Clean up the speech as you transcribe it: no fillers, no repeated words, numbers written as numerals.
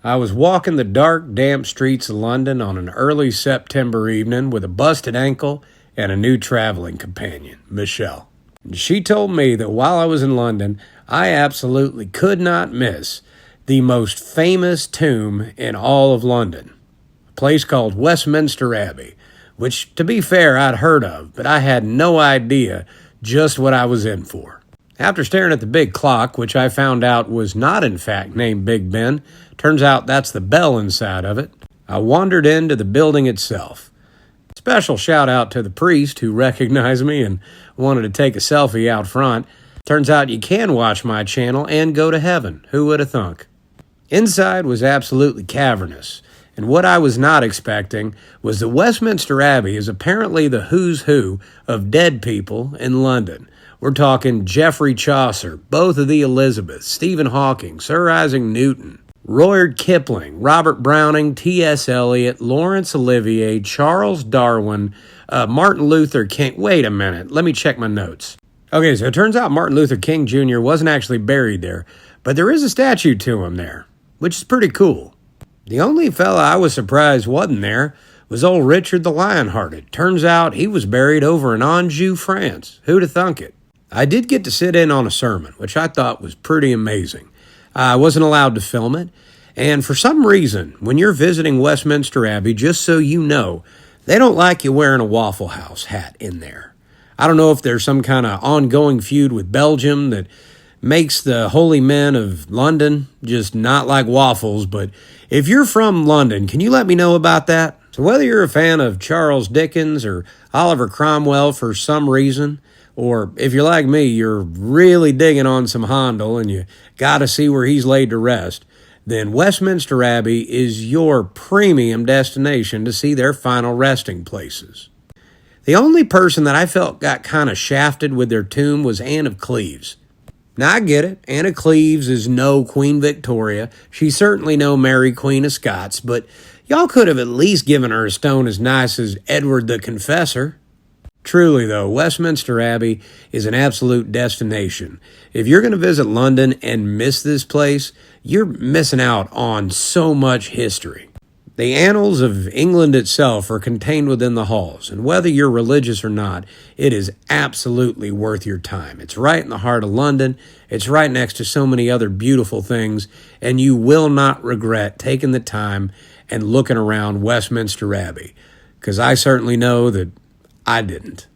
I was walking the dark, damp streets of London on an early September evening with a busted ankle and a new traveling companion, Michelle. She told me that while I was in London, I absolutely could not miss the most famous tomb in all of London, a place called Westminster Abbey, which, to be fair, I'd heard of, but I had no idea just what I was in for. After staring at the big clock, which I found out was not in fact named Big Ben, turns out that's the bell inside of it, I wandered into the building itself. Special shout out to the priest who recognized me and wanted to take a selfie out front. Turns out you can watch my channel and go to heaven. Who would have thunk? Inside was absolutely cavernous, and what I was not expecting was that Westminster Abbey is apparently the who's who of dead people in London. We're talking Geoffrey Chaucer, both of the Elizabeths, Stephen Hawking, Sir Isaac Newton, Rudyard Kipling, Robert Browning, T.S. Eliot, Laurence Olivier, Charles Darwin, Martin Luther King. Wait a minute, let me check my notes. Okay, so it turns out Martin Luther King Jr. wasn't actually buried there, but there is a statue to him there, which is pretty cool. The only fella I was surprised wasn't there was old Richard the Lionhearted. Turns out he was buried over in Anjou, France. Who'd have thunk it? I did get to sit in on a sermon, which I thought was pretty amazing. I wasn't allowed to film it, and for some reason, when you're visiting Westminster Abbey, just so you know, they don't like you wearing a Waffle House hat in there. I don't know if there's some kind of ongoing feud with Belgium that makes the holy men of London just not like waffles, but if you're from London, can you let me know about that? So whether you're a fan of Charles Dickens or Oliver Cromwell for some reason, or if you're like me, you're really digging on some Handel and you got to see where he's laid to rest, then Westminster Abbey is your premium destination to see their final resting places. The only person that I felt got kind of shafted with their tomb was Anne of Cleves. Now, I get it. Anne of Cleves is no Queen Victoria. She's certainly no Mary, Queen of Scots, but y'all could have at least given her a stone as nice as Edward the Confessor. Truly, though, Westminster Abbey is an absolute destination. If you're going to visit London and miss this place, you're missing out on so much history. The annals of England itself are contained within the halls, and whether you're religious or not, it is absolutely worth your time. It's right in the heart of London. It's right next to so many other beautiful things, and you will not regret taking the time and looking around Westminster Abbey, because I certainly know that I didn't.